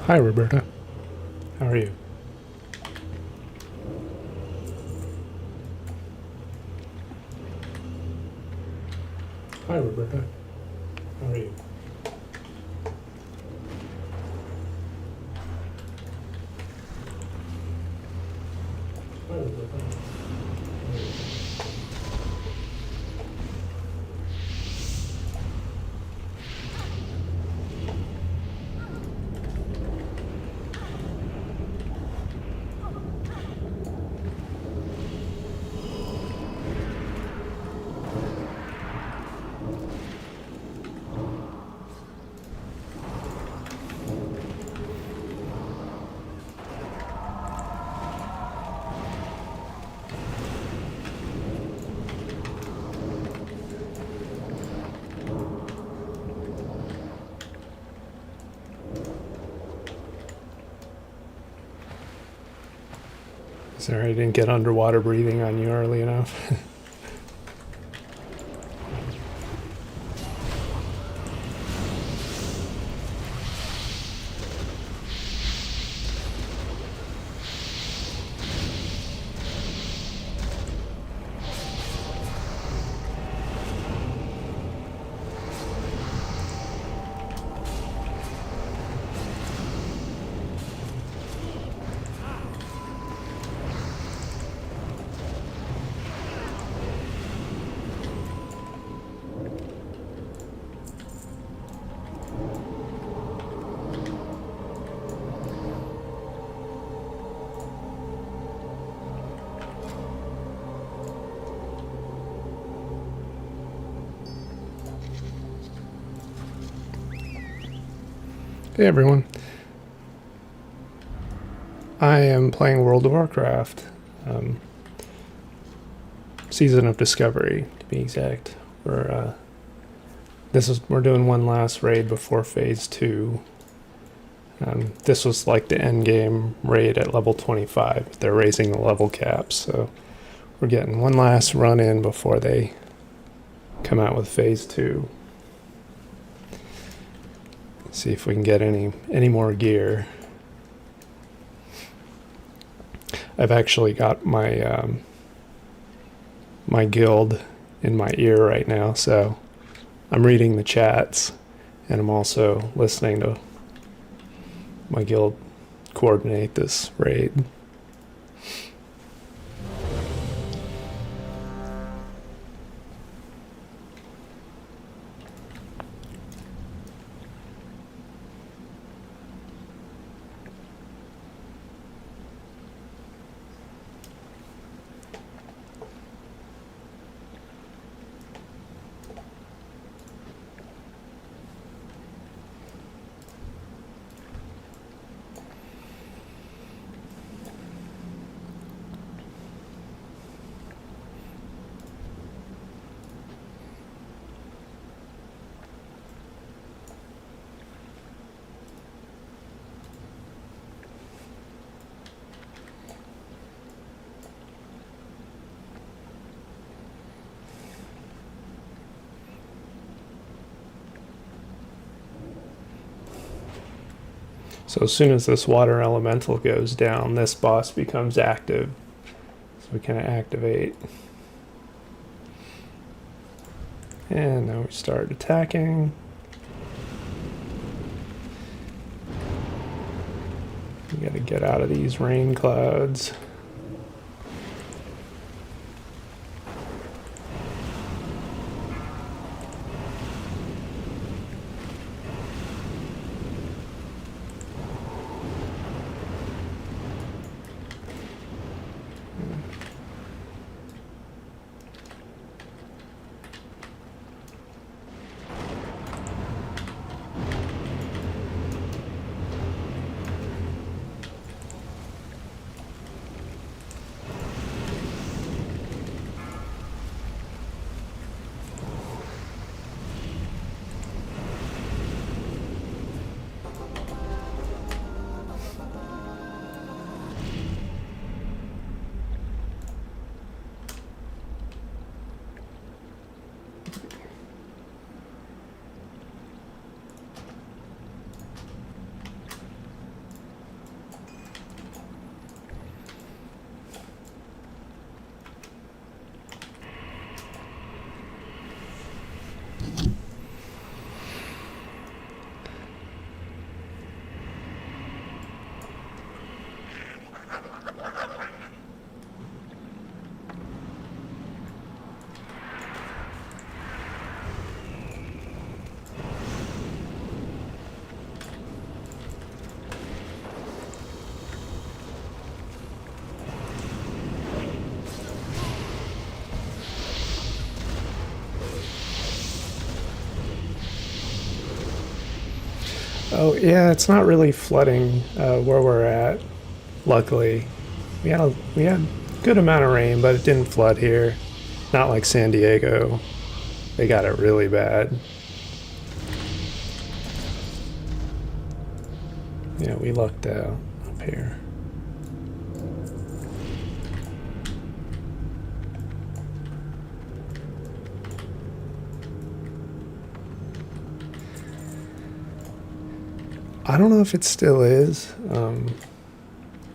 Hi, Roberta. How are you? Hi, Roberta. How are you? Hi, Roberta. How are you? Sorry, I didn't get underwater breathing on you early enough. Hey, everyone. I am playing World of Warcraft. Season of Discovery, to be exact. We're doing one last raid before Phase 2. This was like the end game raid at level 25. They're raising the level caps, so we're getting one last run in before they come out with Phase 2. See if we can get any more gear. I've actually got my my guild in my ear right now, so I'm reading the chats, and I'm also listening to my guild coordinate this raid. So as soon as this water elemental goes down, this boss becomes active. So we can activate. And now we start attacking. We gotta get out of these rain clouds. Oh yeah, it's not really flooding where we're at. Luckily, we had good amount of rain, but it didn't flood here. Not like San Diego. They got it really bad. Yeah, we lucked out up here. I don't know if it still is,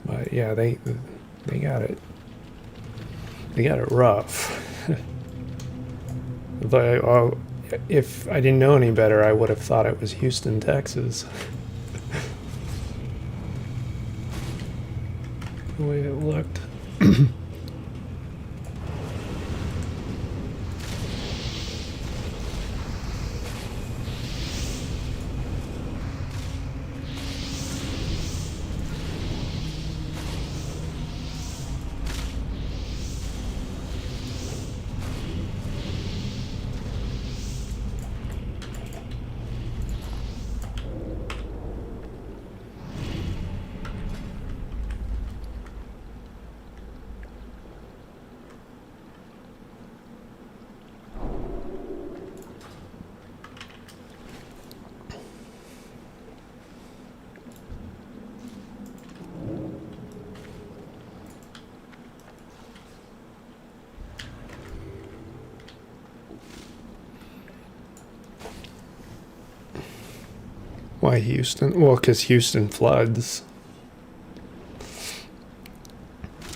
but yeah, they got it. They got it rough. But if I didn't know any better, I would have thought it was Houston, Texas. The way it looked. Why Houston? Well, because Houston floods.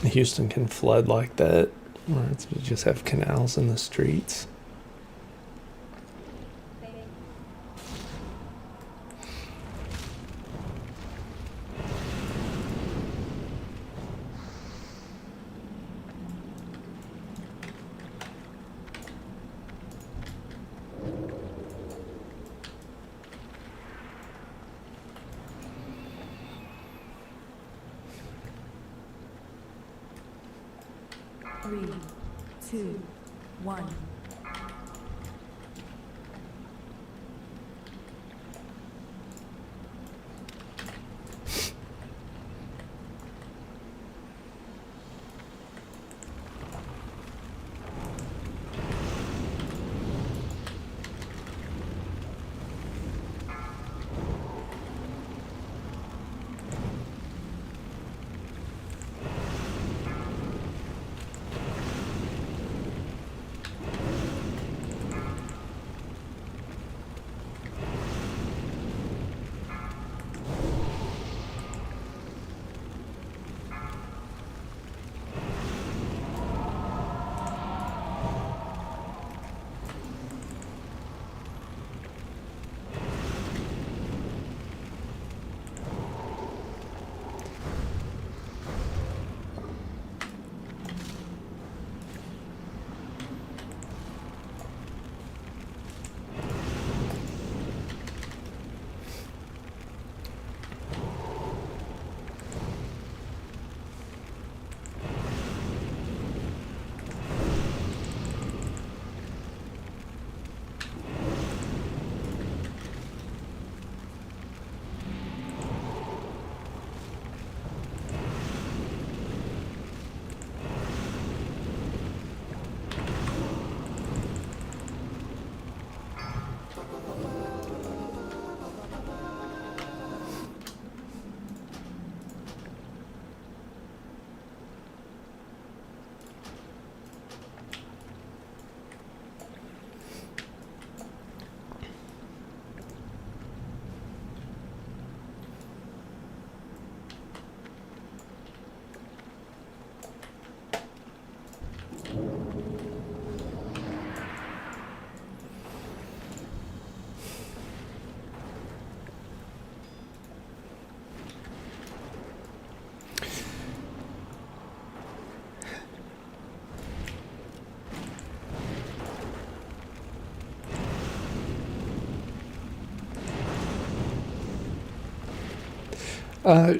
Houston can flood like that, or you just have canals in the streets. Three, two, one.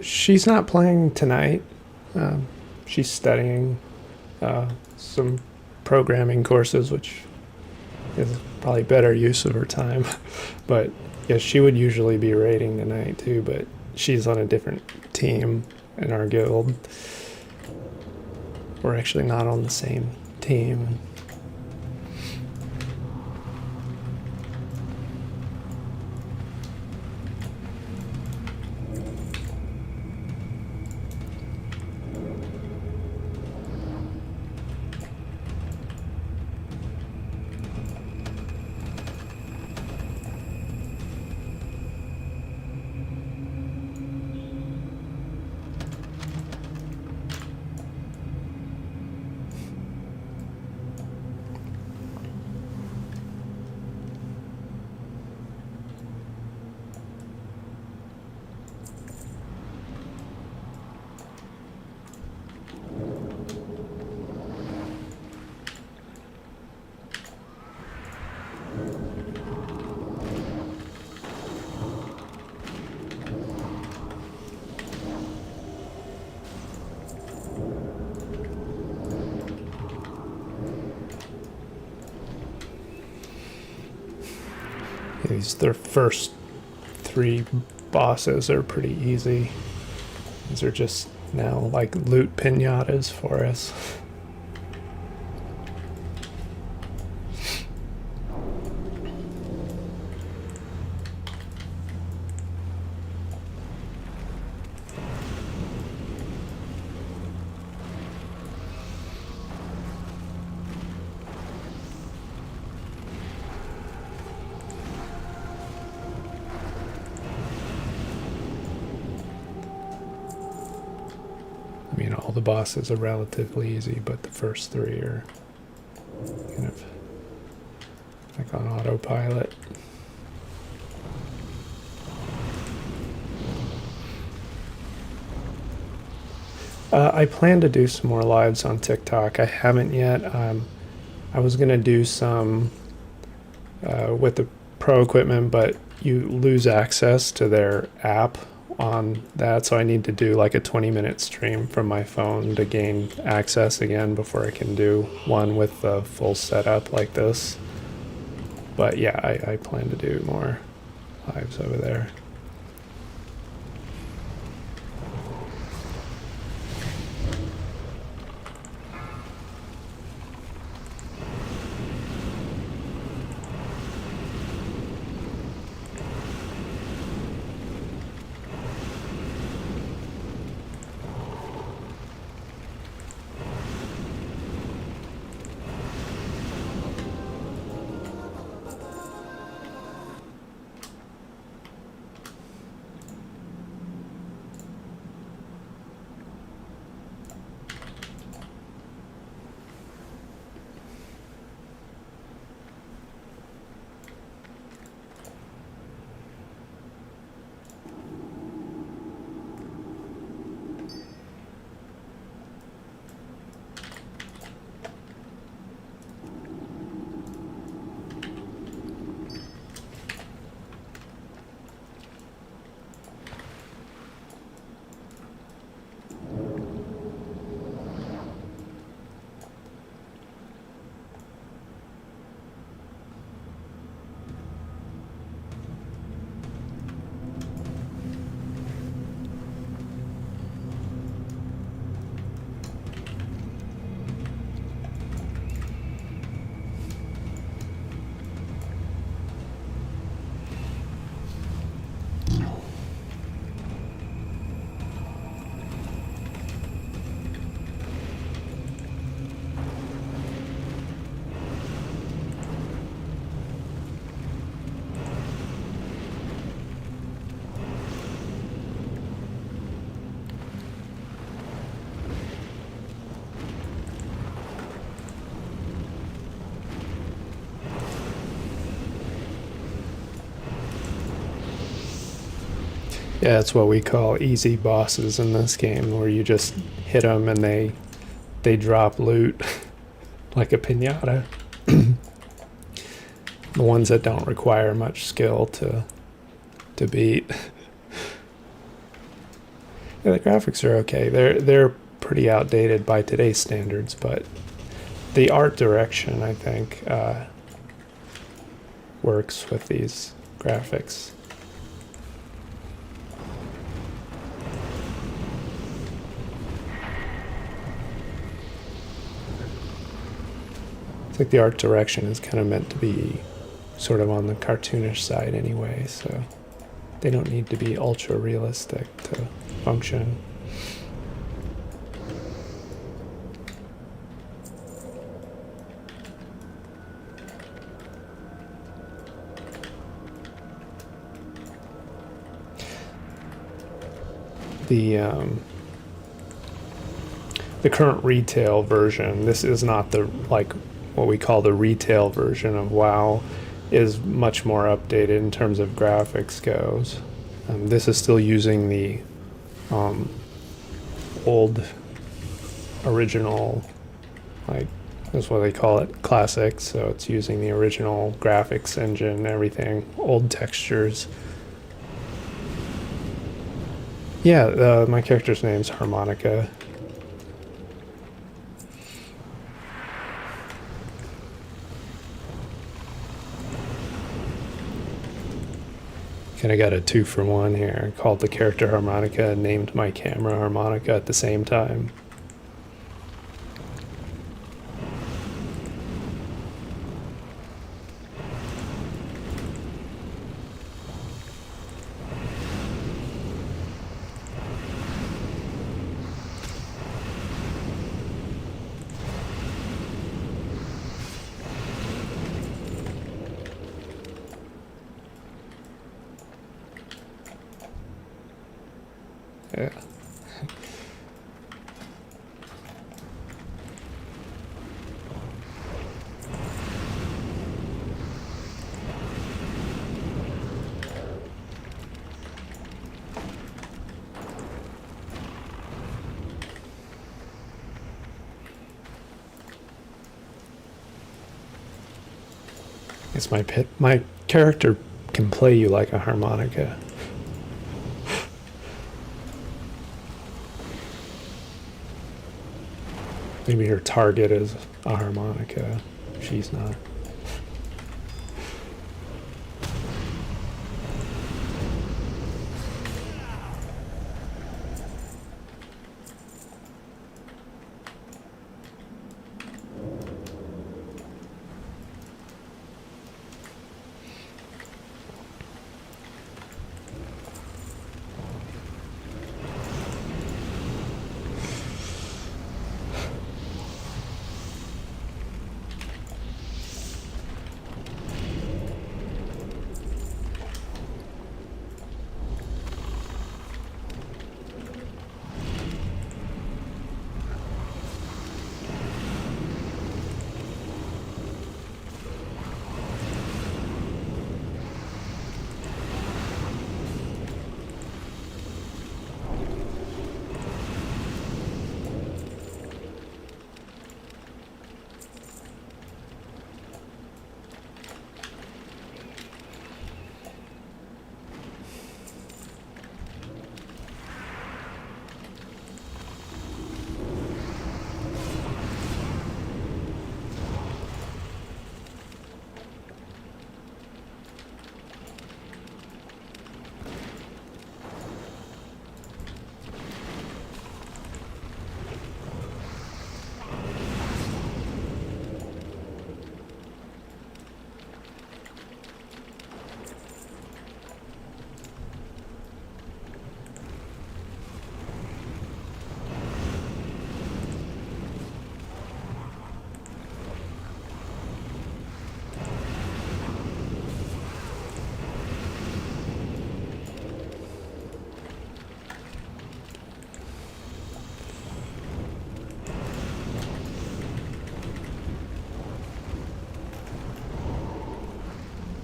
She's not playing tonight. She's studying some programming courses, which is probably better use of her time. But yeah, she would usually be raiding tonight too, but she's on a different team in our guild. We're actually not on the same team. Their first 3 bosses are pretty easy. These are just now like loot pinatas for us. I mean, all the bosses are relatively easy, but the first 3 are kind of like on autopilot. I plan to do some more lives on TikTok. I haven't yet. I was going to do some with the pro equipment, but you lose access to their app on that, so I need to do like a 20-minute stream from my phone to gain access again before I can do one with the full setup like this. But yeah, I plan to do more lives over there. Yeah, that's what we call easy bosses in this game, where you just hit them and they drop loot like a piñata. The ones that don't require much skill to beat. Yeah, the graphics are okay. They're pretty outdated by today's standards, but the art direction, I think, works with these graphics. It's like the art direction is kind of meant to be sort of on the cartoonish side anyway, so they don't need to be ultra realistic to function. The current retail version, this is not the like what we call the retail version of WoW, is much more updated in terms of graphics goes. This is still using the old original, like that's what they call it, classics. So it's using the original graphics engine, everything, old textures. Yeah, my character's name's Harmonica. Kind of got a 2-for-1 here. Called the character Harmonica, named my camera Harmonica at the same time. Yeah. It's my character can play you like a harmonica. Maybe her target is a harmonica. She's not.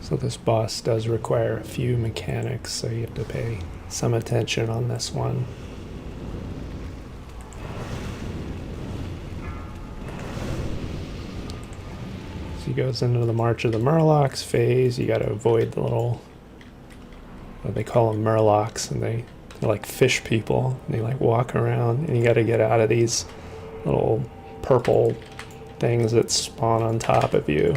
So this boss does require a few mechanics, so you have to pay some attention on this one. So he goes into the March of the Murlocs phase. You got to avoid the little, what they call them, Murlocs, and they're like fish people. And they like walk around, and you got to get out of these little purple things that spawn on top of you.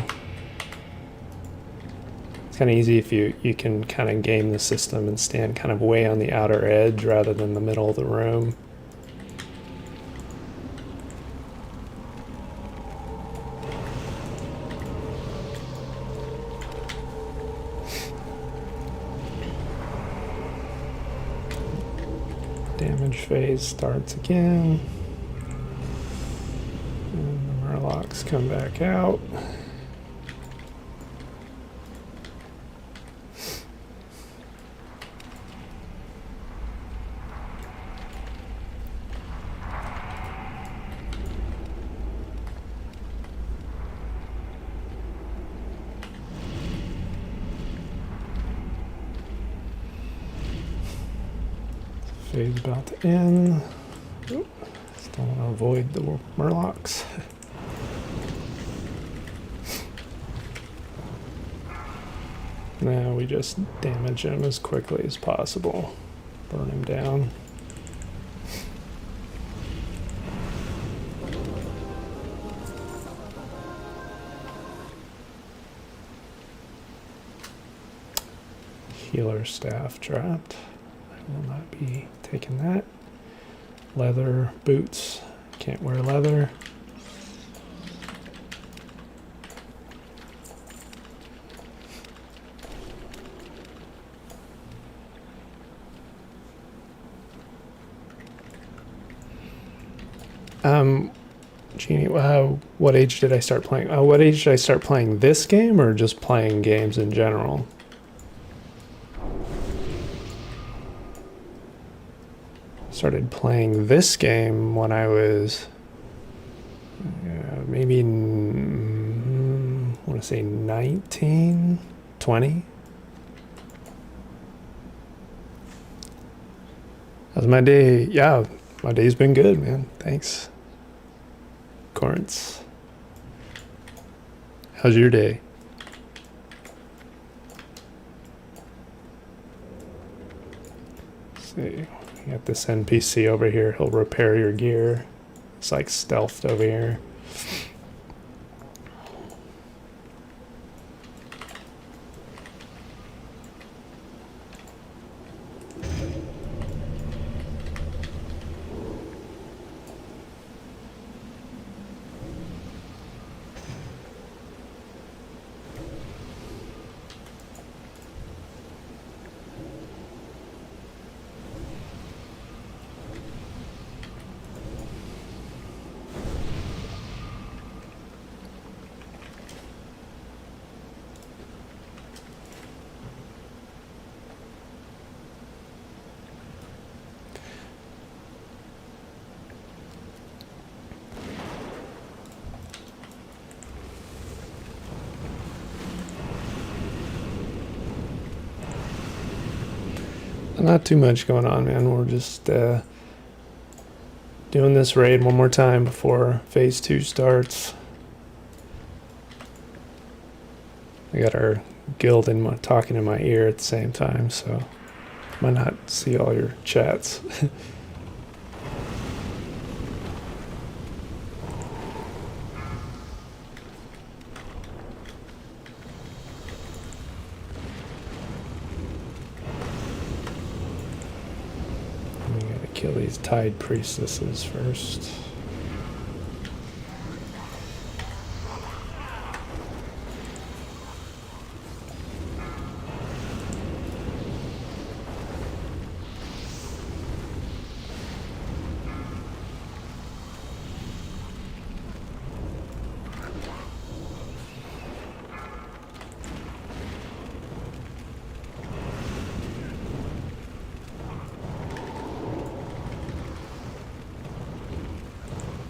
It's kind of easy if you can kind of game the system and stand kind of way on the outer edge rather than the middle of the room. Damage phase starts again. And the Murlocs come back out. Phase's about to end. Oop. Still want to avoid the Murlocs. Now we just damage him as quickly as possible. Burn him down. Healer staff trapped. I will not be taking that. Leather boots. Can't wear leather. Jeannie, what age did I start playing? What age did I start playing this game, or just playing games in general? Started playing this game when I was maybe, I want to say 19, 20. How's my day? Yeah, my day's been good, man. Thanks. Corrance. How's your day? Let's see. You got this NPC over here. He'll repair your gear. It's like stealthed over here. Not too much going on, man. We're just doing this raid one more time before phase 2 starts. I got our guild talking in my ear at the same time, so might not see all your chats. Kill these Tide Priestesses first.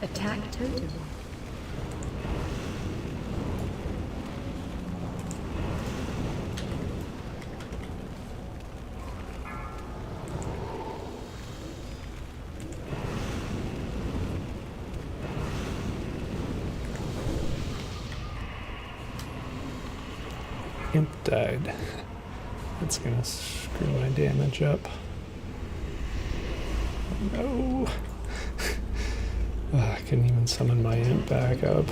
Attack totem. Imp died. That's gonna screw my damage up. No. I couldn't even summon my imp back up.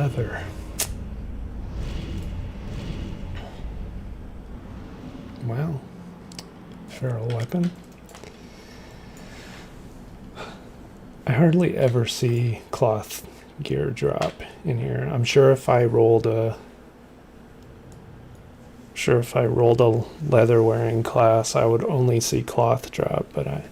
leather. Wow. Feral weapon. I hardly ever see cloth gear drop in here. I'm sure if I rolled a leather wearing class, I would only see cloth drop, but I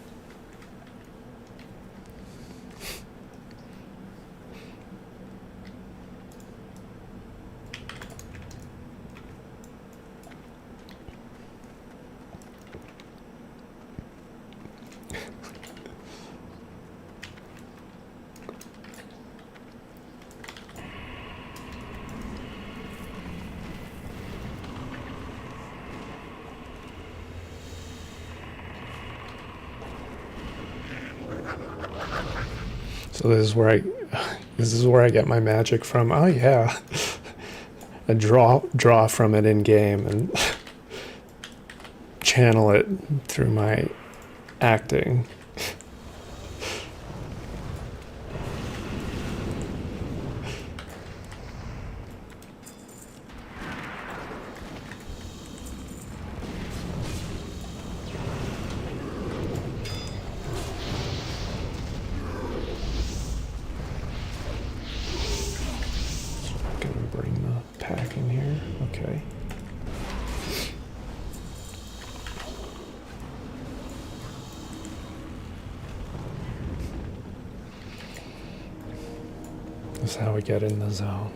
So this is where I get my magic from. Oh yeah. I draw from it in game and channel it through my acting. Bring the pack in here. Okay. This is how we get in the zone.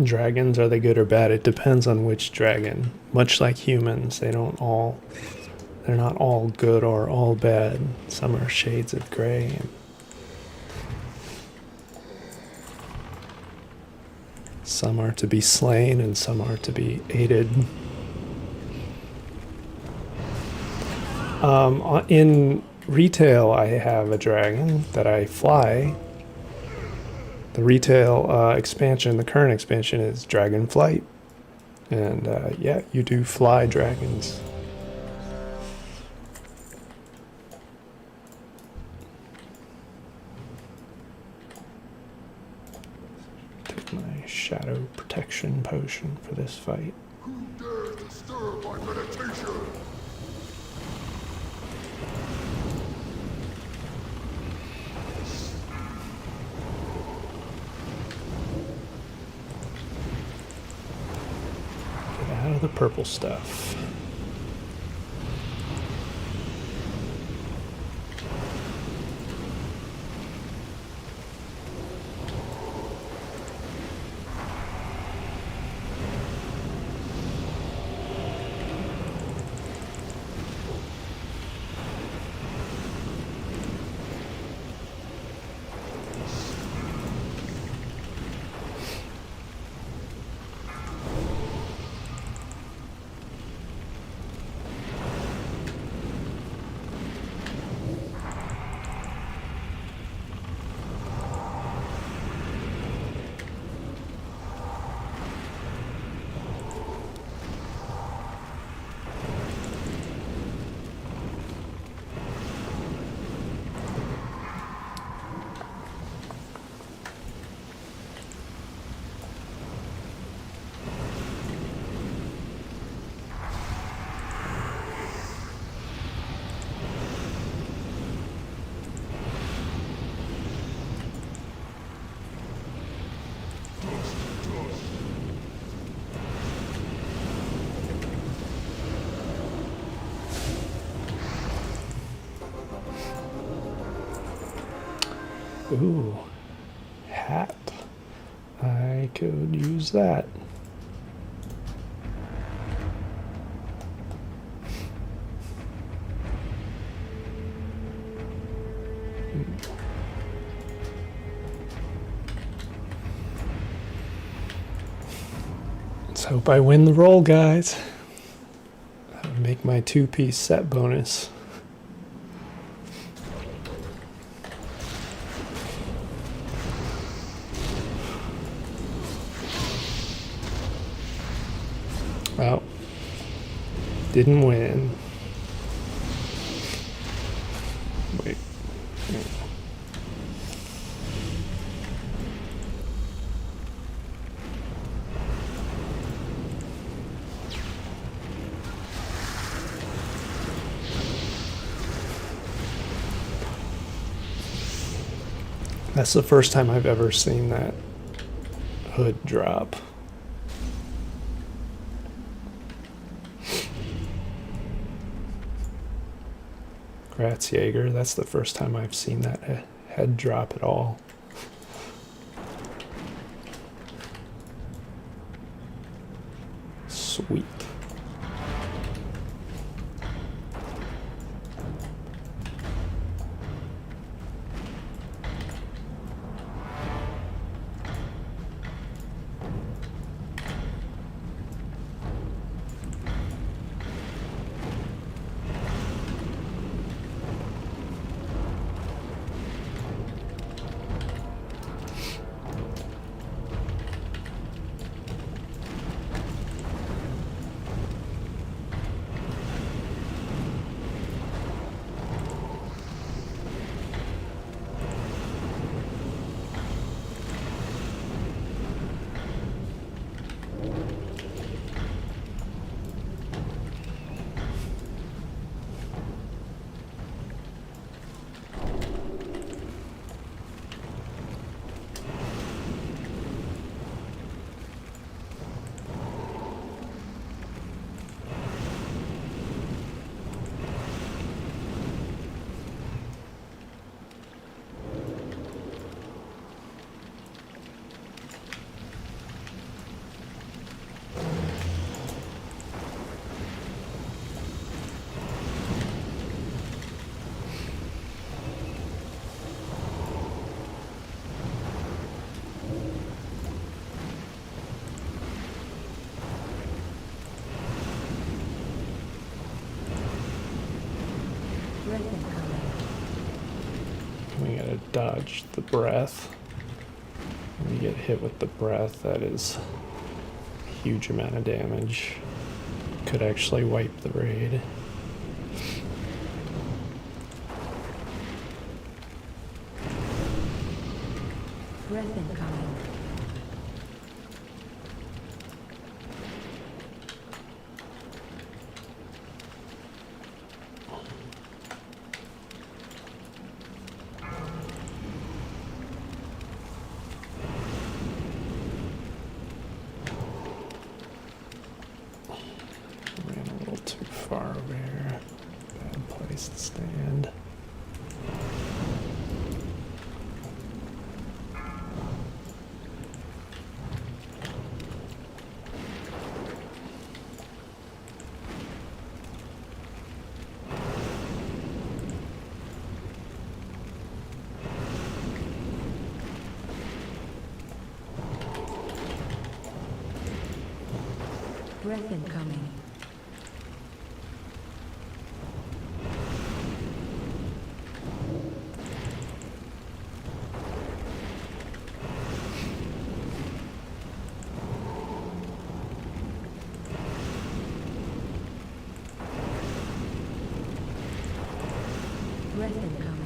Dragons, are they good or bad? It depends on which dragon. Much like humans, they're not all good or all bad. Some are shades of gray. Some are to be slain and some are to be aided. In retail, I have a dragon that I fly. The retail expansion, the current expansion, is Dragon Flight. And yeah, you do fly dragons. Take my shadow protection potion for this fight. Who dares disturb my meditation? Get out of the purple stuff. Ooh, hat. I could use that. Let's hope I win the roll, guys. That would make my 2-piece set bonus. Well, didn't win. Wait. That's the first time I've ever seen that hood drop. Grats, Jaeger. That's the first time I've seen that head drop at all. Sweet. Breath incoming. We gotta dodge the breath. When you get hit with the breath, that is a huge amount of damage. Could actually wipe the raid. Breath incoming. Ran a little too far over here. Bad place to stand. Breath incoming. Breath incoming.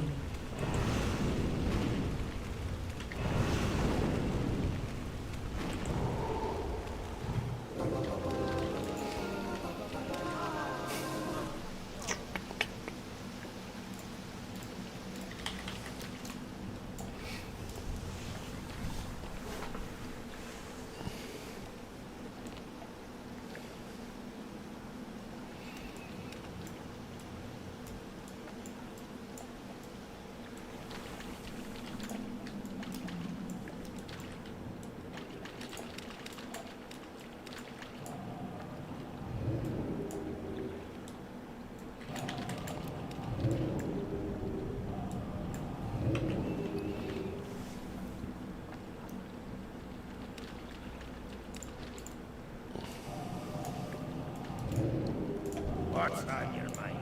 What's on your mind?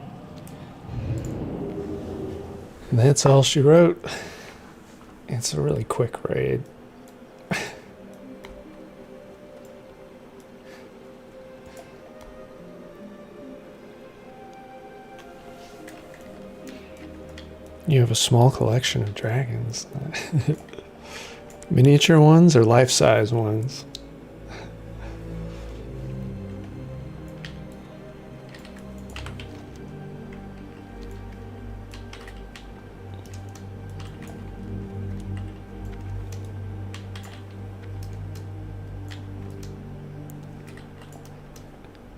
And that's all she wrote. It's a really quick raid. You have a small collection of dragons. Miniature ones or life-size ones?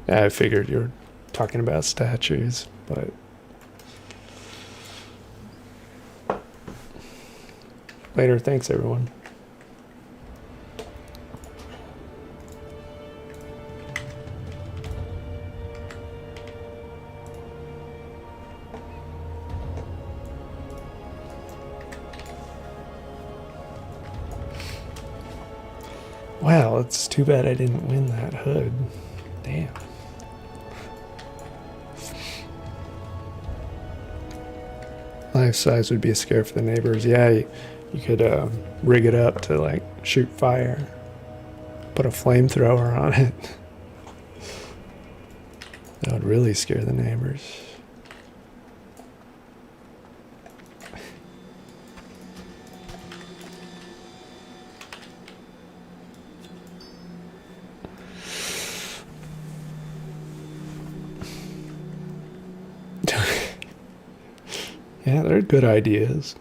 Yeah, I figured you were talking about statues, but later. Thanks, everyone. Wow, it's too bad I didn't win that hood. Damn. Life size would be a scare for the neighbors. Yeah, you could rig it up to like shoot fire. Put a flamethrower on it. That would really scare the neighbors. Yeah, they're good ideas.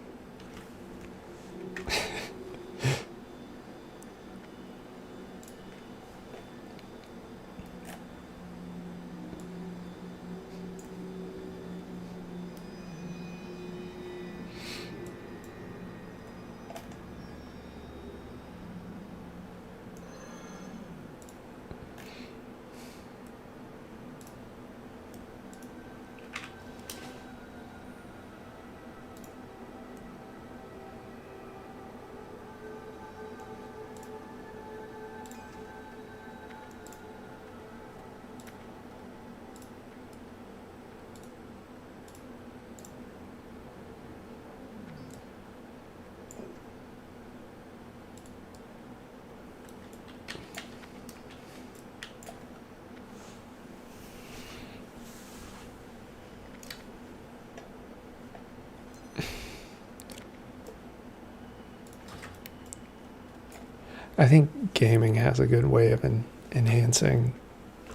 I think gaming has a good way of enhancing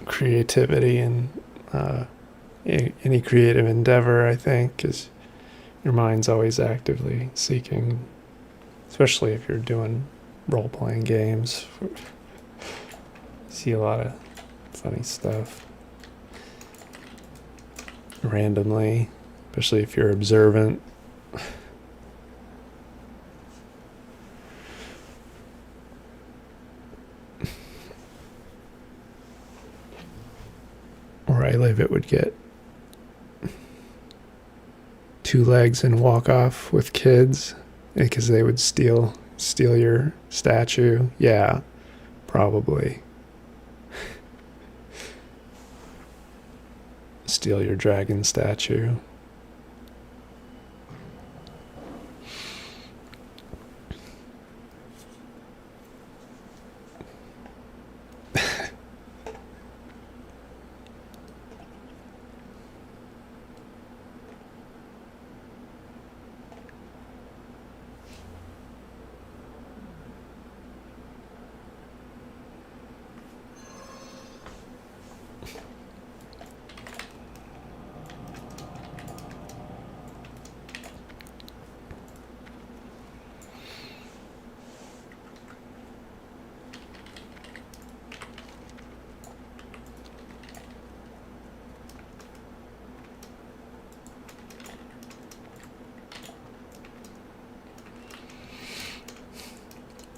creativity and any creative endeavor, I think, because your mind's always actively seeking, especially if you're doing role-playing games. See a lot of funny stuff randomly, especially if you're observant. Where I live, it would get 2 legs and walk off with kids because they would steal your statue. Yeah, probably. Steal your dragon statue.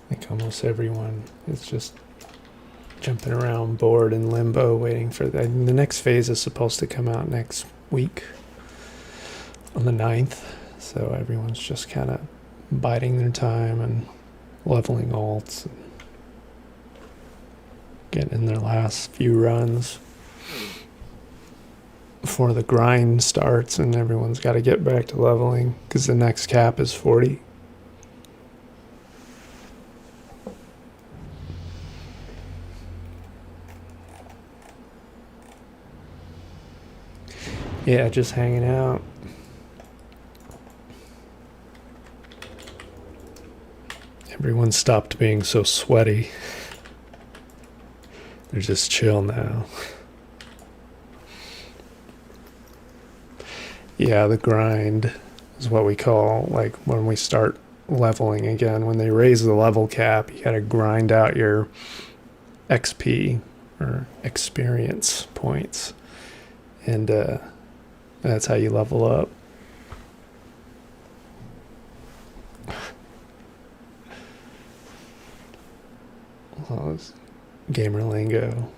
I think almost everyone is just jumping around bored in limbo waiting for the next phase is supposed to come out next week on the 9th, so everyone's just kind of biding their time and leveling alts and getting in their last few runs before the grind starts, and everyone's got to get back to leveling because the next cap is 40. Yeah, just hanging out. Everyone stopped being so sweaty. They're just chill now. Yeah, the grind is what we call, like, when we start leveling again. When they raise the level cap, you gotta grind out your XP, or experience points. And, that's how you level up. Oh, it's gamer lingo.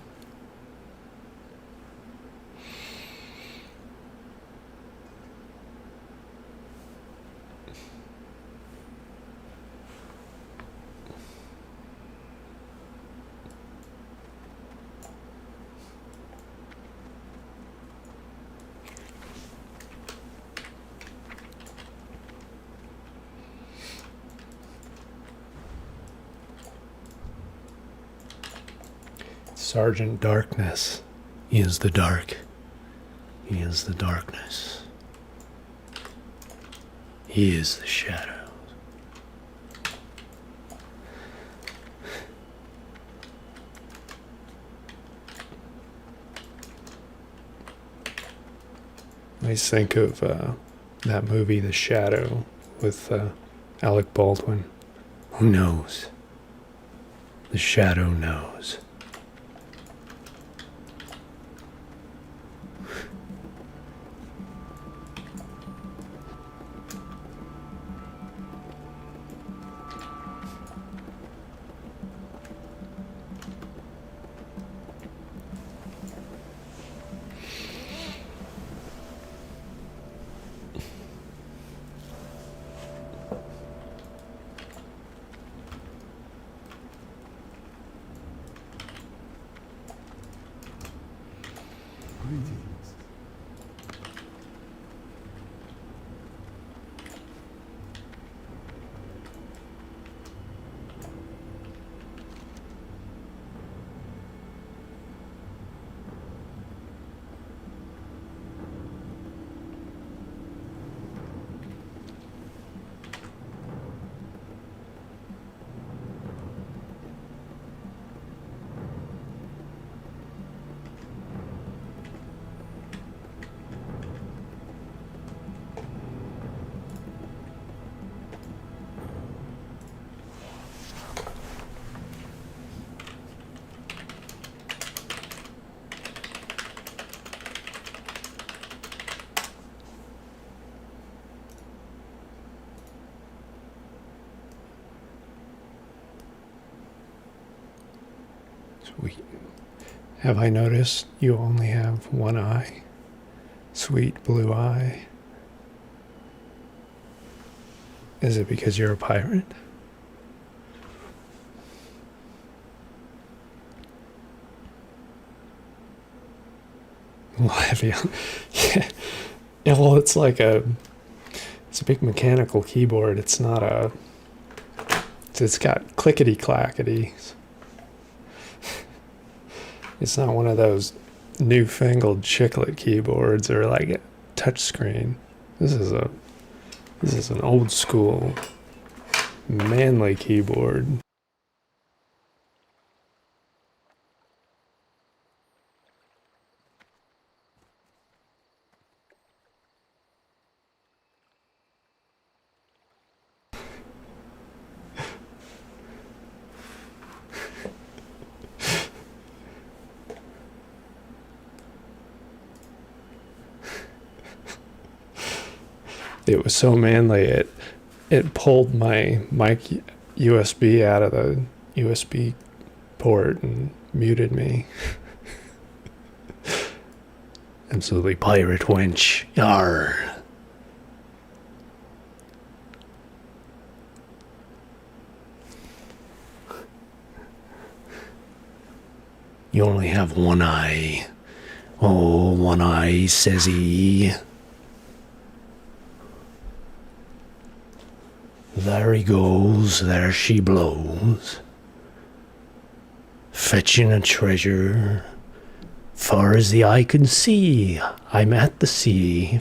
Sergeant Darkness. He is the dark. He is the darkness. He is the shadows. I think of that movie, The Shadow, with Alec Baldwin. Who knows? The shadow knows. We, have I noticed you only have one eye? Sweet blue eye. Is it because you're a pirate? Well, have you? Yeah. Yeah, well, it's like it's a big mechanical keyboard. It's not a, it's got clickety clackety. It's not one of those newfangled chiclet keyboards or like a touch screen. This is an old school manly keyboard. It was so manly it pulled my mic USB out of the USB port and muted me. Absolutely pirate wench. Yarr. You only have one eye. Oh, one eye, says he. There he goes, there she blows. Fetching a treasure. Far as the eye can see, I'm at the sea.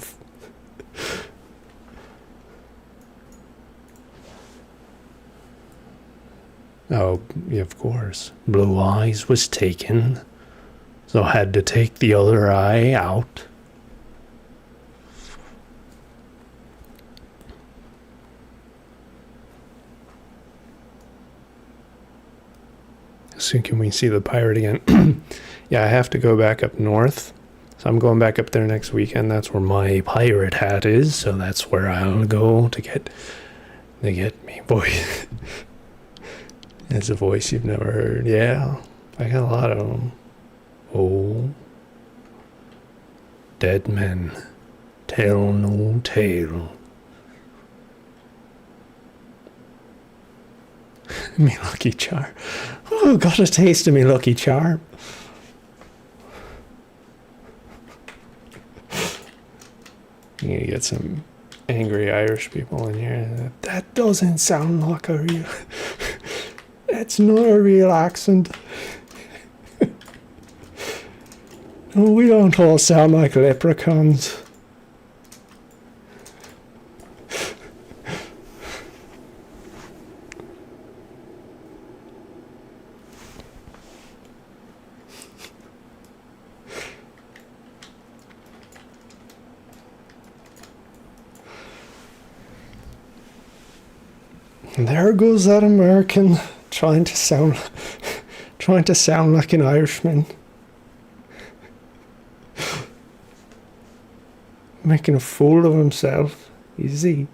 Oh, yeah, of course. Blue eyes was taken, so had to take the other eye out. So can we see the pirate again? Yeah, I have to go back up north. So I'm going back up there next weekend. That's where my pirate hat is. So that's where I'll go to get me voice. It's a voice you've never heard. Yeah, I got a lot of them. Oh, dead men tell no tale. Me Lucky Charm. Oh, got a taste of me Lucky Charm. You need to get some angry Irish people in here. That doesn't sound like a real... That's not a real accent. No, we don't all sound like leprechauns. And there goes that American trying to sound like an Irishman. Making a fool of himself. Easy.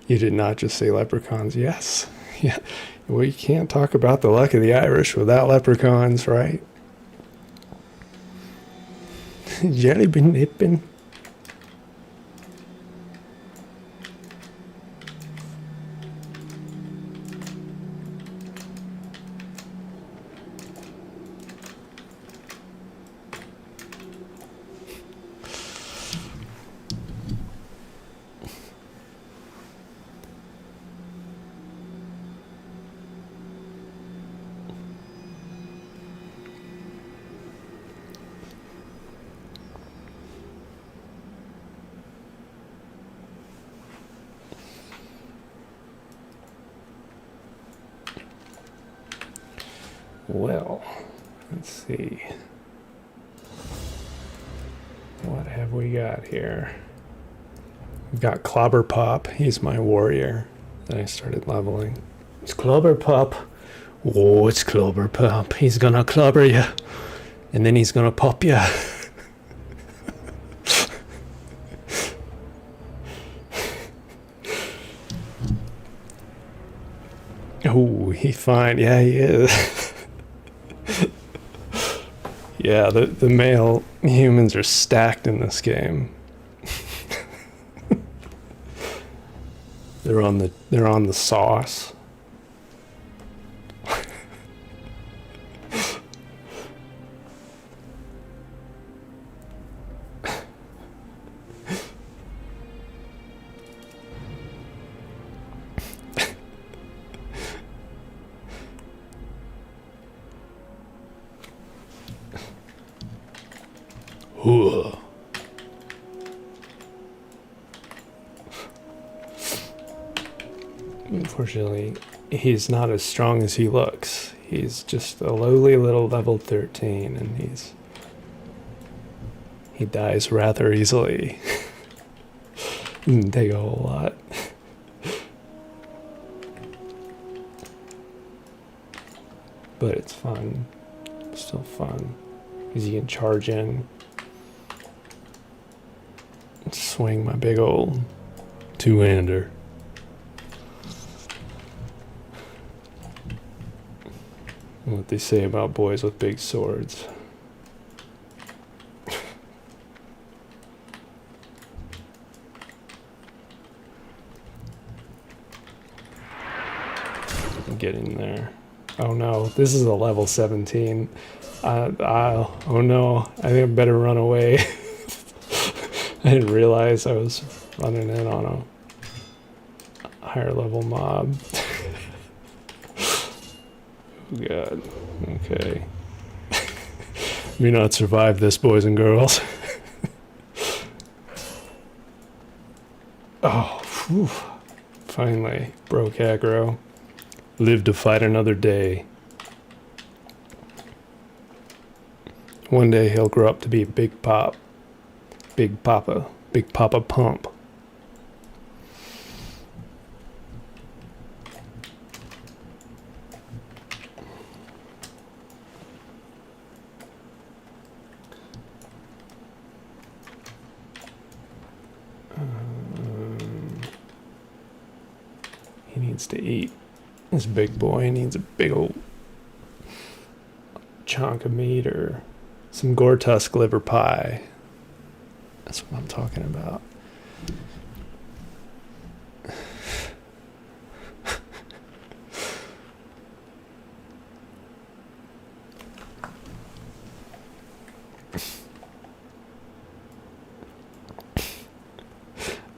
You did not just say leprechauns. Yes. Yeah. Well, you can't talk about the luck of the Irish without leprechauns, right? Jelly been nipping. Well, let's see. What have we got here? We've got Clobber Pop. He's my warrior that I started leveling. It's Clobber Pop. Oh, it's Clobber Pop. He's gonna clobber you. And then he's gonna pop you. Oh, he fine. Yeah, he is. Yeah, the male humans are stacked in this game. They're on the sauce. Ooh. Unfortunately, he's not as strong as he looks. He's just a lowly little level 13, and he dies rather easily. Didn't take a whole lot. But it's fun. Still fun. Because you can charge in. Swing my big old two-hander. What they say about boys with big swords. I'm getting there. Oh no, this is a level 17. Oh no, I think I better run away. I didn't realize I was running in on a higher level mob. Oh god. Okay. May not survive this, boys and girls. Oh, whew. Finally broke aggro. Live to fight another day. One day he'll grow up to be Big Pop. Big Papa Pump. He needs to eat. This big boy needs a big old chunk of meat or some Gore-Tusk liver pie. That's what I'm talking about.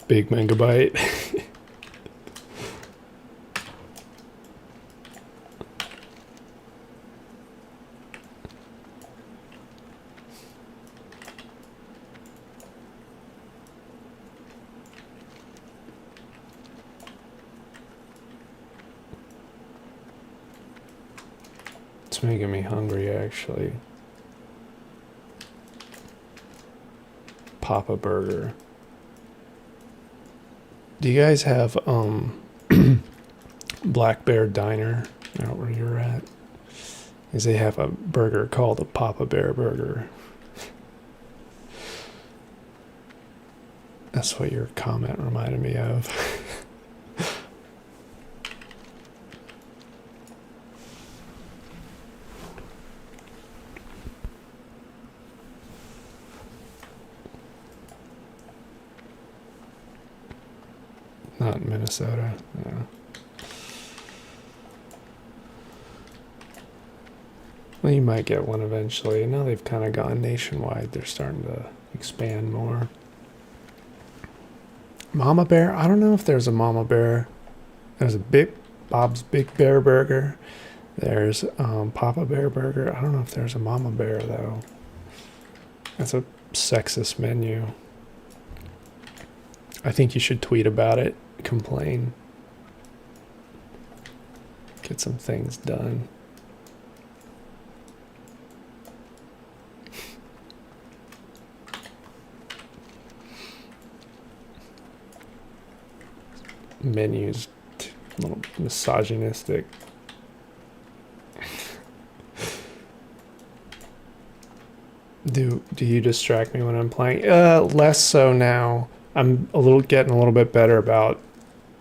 Big megabyte. It's making me hungry, actually. Papa Burger. Do you guys have Black Bear Diner out where you're at? Because they have a burger called a Papa Bear Burger. That's what your comment reminded me of. Not in Minnesota. Yeah. Well, you might get one eventually. Now they've kind of gone nationwide. They're starting to expand more. Mama Bear? I don't know if there's a Mama Bear. There's a Bob's Big Bear Burger. There's Papa Bear Burger. I don't know if there's a Mama Bear, though. That's a sexist menu. I think you should tweet about it. Complain. Get some things done. Menus a little misogynistic. Do you distract me when I'm playing? Less so now. I'm getting a little bit better about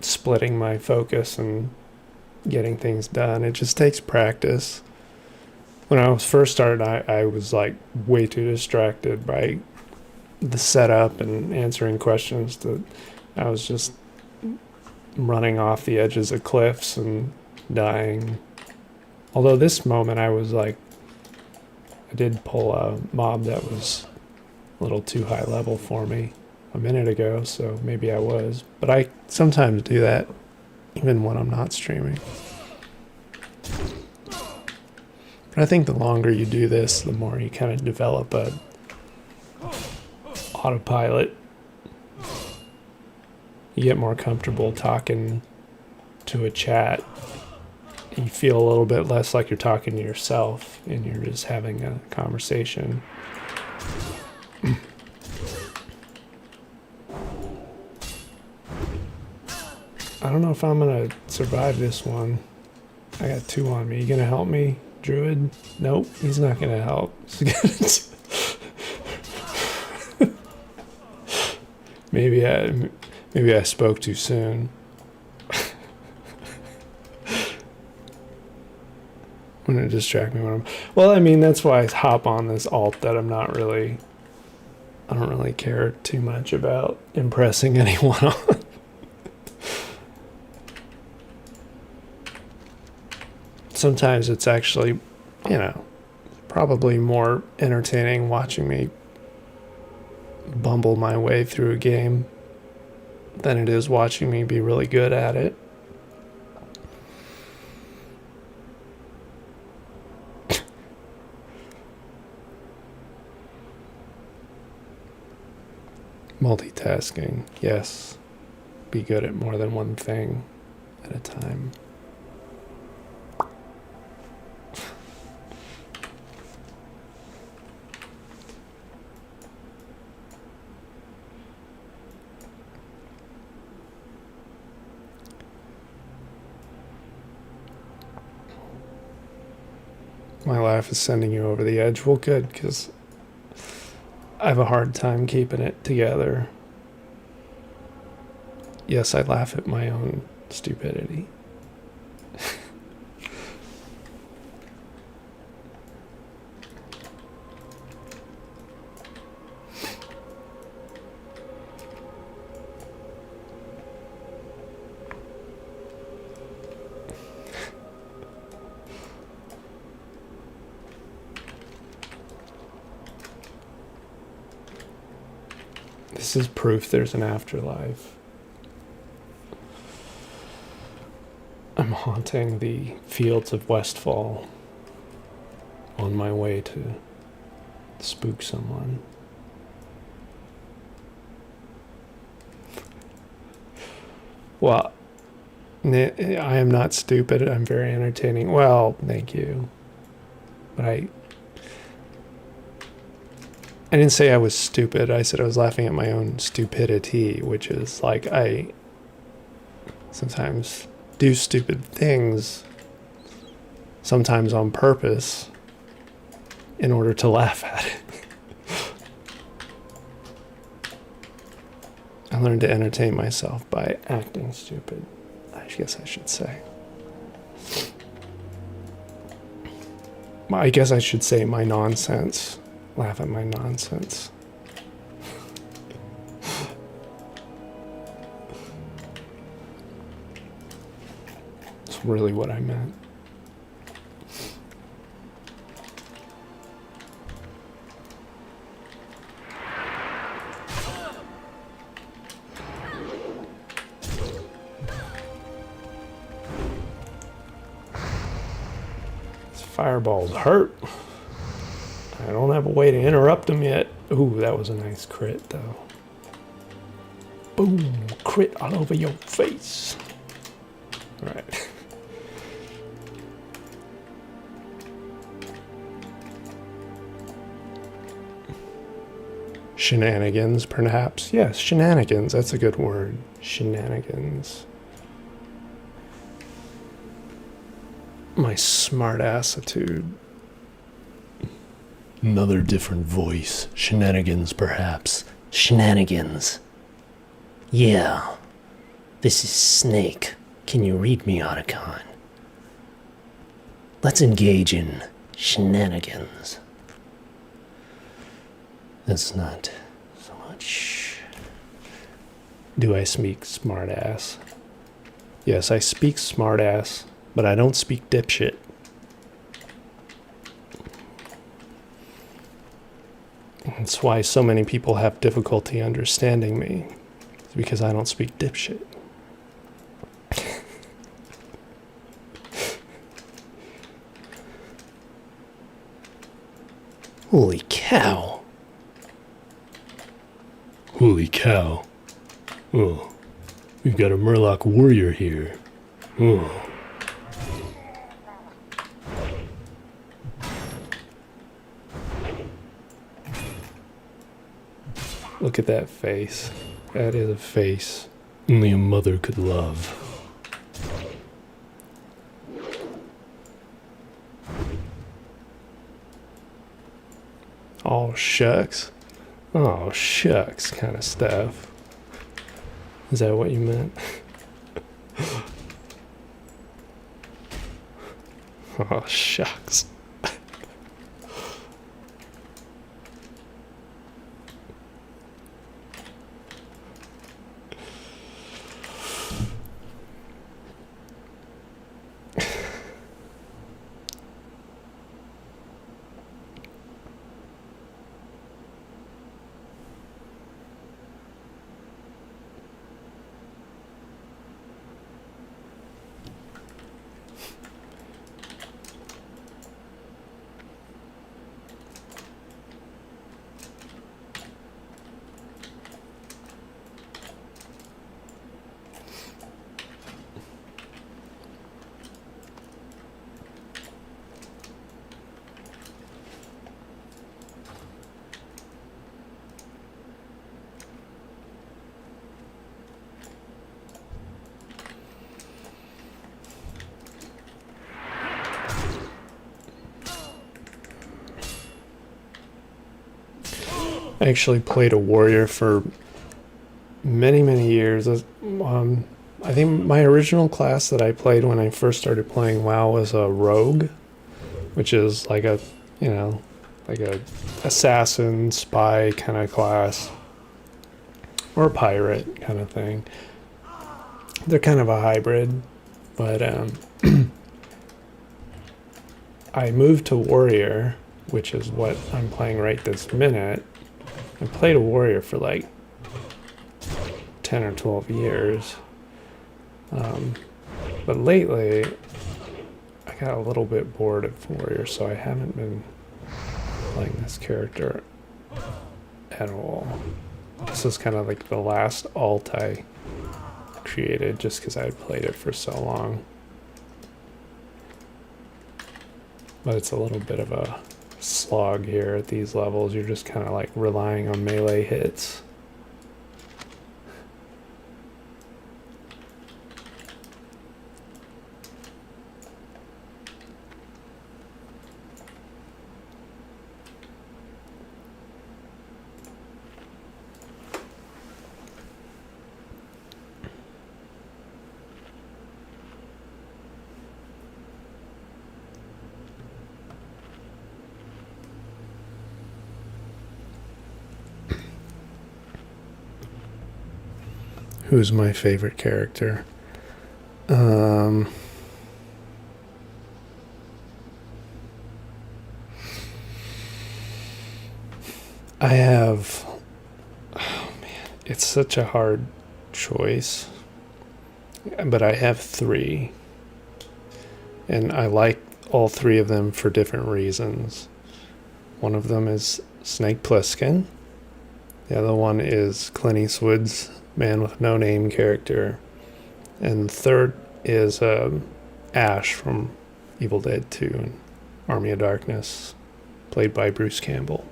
splitting my focus and getting things done. It just takes practice. When I was first started, I was like way too distracted by the setup and answering questions that I was just running off the edges of cliffs and dying. Although this moment I was like, I did pull a mob that was a little too high level for me a minute ago, so maybe I was. But I sometimes do that even when I'm not streaming. But I think the longer you do this, the more you kind of develop a autopilot. You get more comfortable talking to a chat. You feel a little bit less like you're talking to yourself and you're just having a conversation. I don't know if I'm gonna survive this one. I got 2 on me. You gonna help me, Druid? Nope, he's not gonna help. Maybe I spoke too soon. I'm gonna distract me when I'm. Well, I mean that's why I hop on this alt that I don't really care too much about impressing anyone on. Sometimes it's actually, probably more entertaining watching me bumble my way through a game than it is watching me be really good at it. Multitasking, yes. Be good at more than one thing at a time. My laugh is sending you over the edge. Well, good, because I have a hard time keeping it together. Yes, I laugh at my own stupidity. This is proof there's an afterlife. I'm haunting the fields of Westfall on my way to spook someone. Well, I am not stupid. I'm very entertaining. Well, thank you. But I didn't say I was stupid. I said I was laughing at my own stupidity, which is like I sometimes do stupid things, sometimes on purpose, in order to laugh at it. I learned to entertain myself by acting stupid, I guess I should say. I guess I should say my nonsense. Laugh at my nonsense. That's really what I meant. These fireballs hurt. I don't have a way to interrupt them yet. Ooh, that was a nice crit, though. Boom! Crit all over your face. All right. Shenanigans, perhaps? Yes, shenanigans. That's a good word. Shenanigans. My smart assitude. Another different voice. Shenanigans, perhaps. Shenanigans. Yeah. This is Snake. Can you read me, Otacon? Let's engage in shenanigans. That's not so much. Do I speak smartass? Yes, I speak smartass, but I don't speak dipshit. That's why so many people have difficulty understanding me. It's because I don't speak dipshit. Holy cow. Holy cow. Oh, we've got a Murloc warrior here. Oh. Look at that face. That is a face only a mother could love. Oh, shucks. Oh, shucks kind of stuff. Is that what you meant? Oh, shucks. I actually played a warrior for many, many years. I think my original class that I played when I first started playing WoW was a rogue, which is like a, you know, like a assassin, spy kind of class, or a pirate kind of thing. They're kind of a hybrid, but I moved to warrior, which is what I'm playing right this minute. I played a warrior for like 10 or 12 years. But lately, I got a little bit bored of warrior, so I haven't been playing this character at all. This is kind of like the last alt I created just because I had played it for so long. But it's a little bit of a slog here at these levels. You're just kind of like relying on melee hits. Who's my favorite character? I have... Oh man, it's such a hard choice. But I have three. And I like all three of them for different reasons. One of them is Snake Plissken. The other one is Clint Eastwood's Man with No Name character. And the third is Ash from Evil Dead 2 and Army of Darkness, played by Bruce Campbell.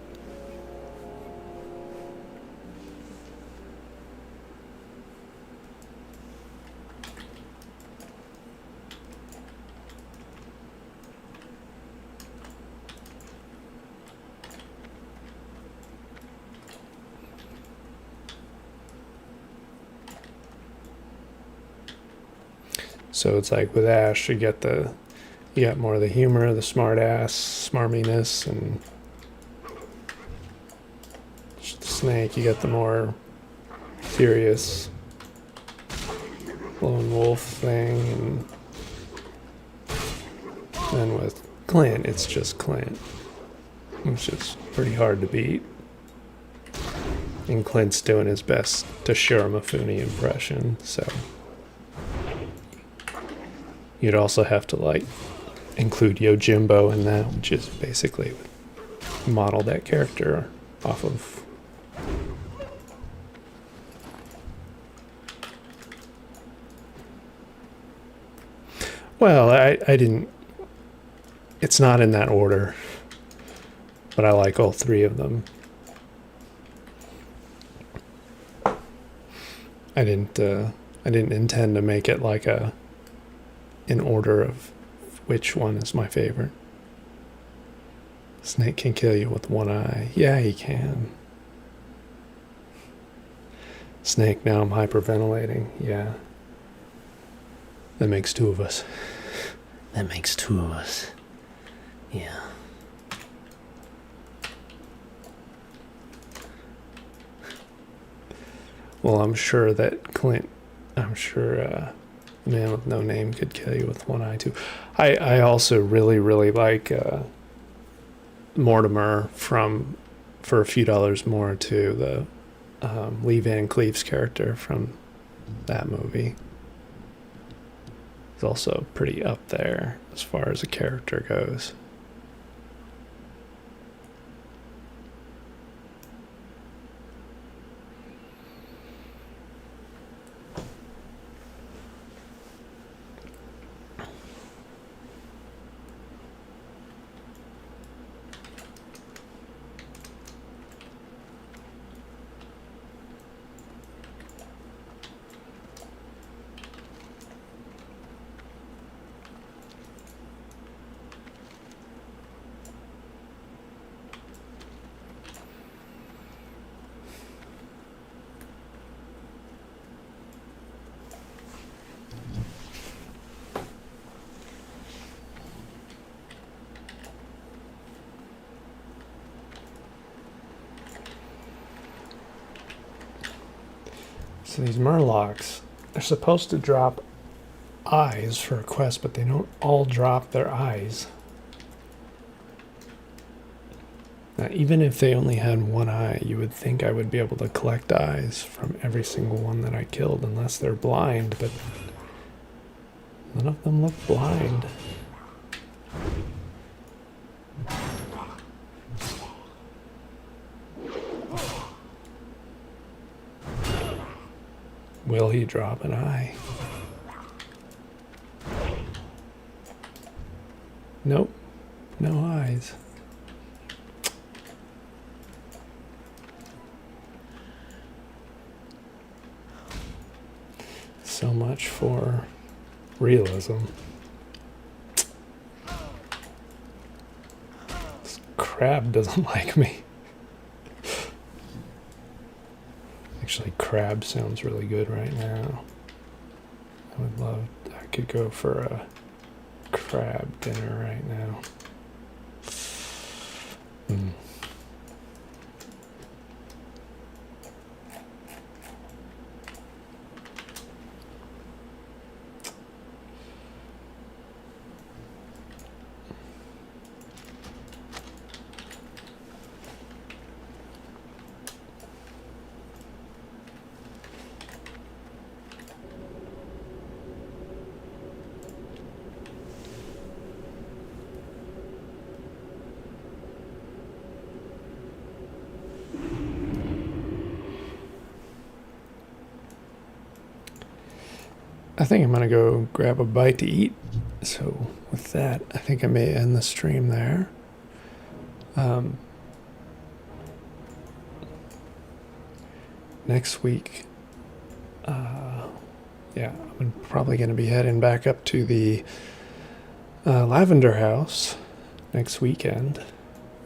So it's like with Ash, you got more of the humor, the smart ass, smarminess, and Snake, you got the more serious lone wolf thing, and then with Clint, it's just Clint, which is pretty hard to beat. And Clint's doing his best to Shiro Mifune impression, so you'd also have to like include Yojimbo in that, which is basically model that character off of. Well, I didn't. It's not in that order, but I like all three of them. I didn't intend to make it like in order of which one is my favorite. Snake can kill you with one eye. Yeah, he can. Snake, now I'm hyperventilating. Yeah. That makes two of us. That makes two of us. Yeah. Well, I'm sure that Clint, I'm sure the man with no name could kill you with one eye too. I also really, really like Mortimer from For a Few Dollars More too, the Lee Van Cleef's character from that movie. He's also pretty up there as far as a character goes. So these Murlocs, they're supposed to drop eyes for a quest, but they don't all drop their eyes. Now, even if they only had one eye, you would think I would be able to collect eyes from every single one that I killed, unless they're blind, but none of them look blind. Will he drop an eye? Nope, no eyes. So much for realism. This crab doesn't like me. Actually, crab sounds really good right now. I could go for a crab dinner right now. I think I'm gonna go grab a bite to eat. So with that, I think I may end the stream there. Next week, yeah, I'm probably gonna be heading back up to the Lavender House next weekend.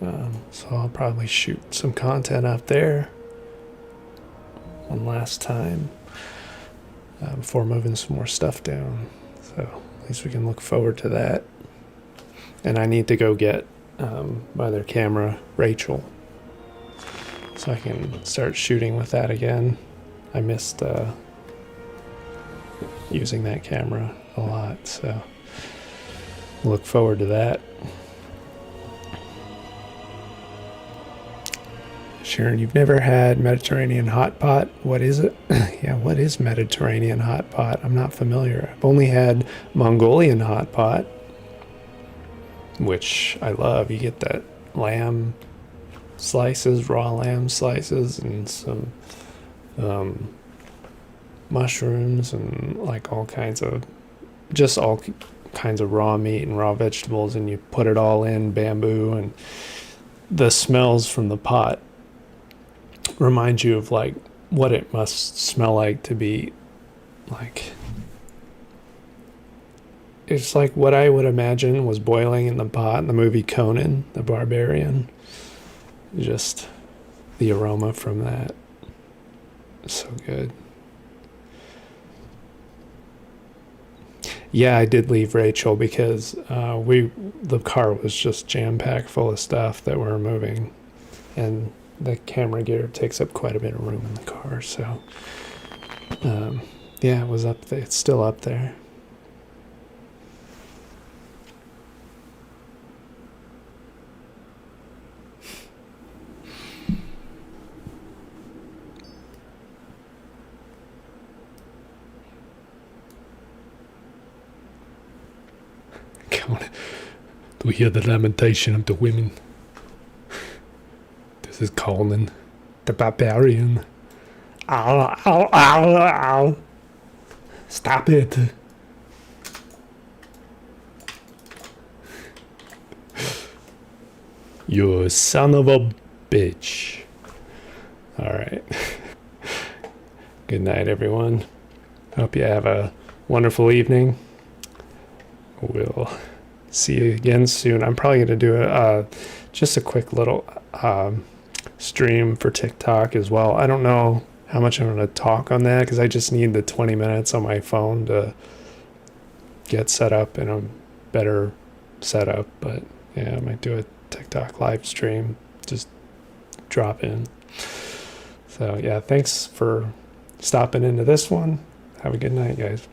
So I'll probably shoot some content up there one last time. Before moving some more stuff down. So at least we can look forward to that. And I need to go get my other camera, Rachel, so I can start shooting with that again. I missed using that camera a lot, so look forward to that. Sharon, you've never had Mediterranean hot pot? What is it? Yeah, what is Mediterranean hot pot? I'm not familiar. I've only had Mongolian hot pot, which I love. You get that lamb slices, raw lamb slices, and some mushrooms, and like all kinds of raw meat and raw vegetables, and you put it all in bamboo, and the smells from the pot remind you of like what it must smell like to be like, it's like what I would imagine was boiling in the pot in the movie Conan the Barbarian. Just the aroma from that, so good. Yeah, I did leave Rachel because the car was just jam-packed full of stuff that we're moving, and the camera gear takes up quite a bit of room in the car. So yeah, it was up there. It's still up there. Come on. Do we hear the lamentation of the women? This is Conan, the barbarian. Ow, ow, ow, ow. Stop it. You son of a bitch. Alright. Good night, everyone. Hope you have a wonderful evening. We'll see you again soon. I'm probably going to do just a quick little stream for TikTok as well. I don't know how much I'm going to talk on that because I just need the 20 minutes on my phone to get set up in a better setup. But yeah, I might do a TikTok live stream. Just drop in. So yeah, thanks for stopping into this one. Have a good night, guys.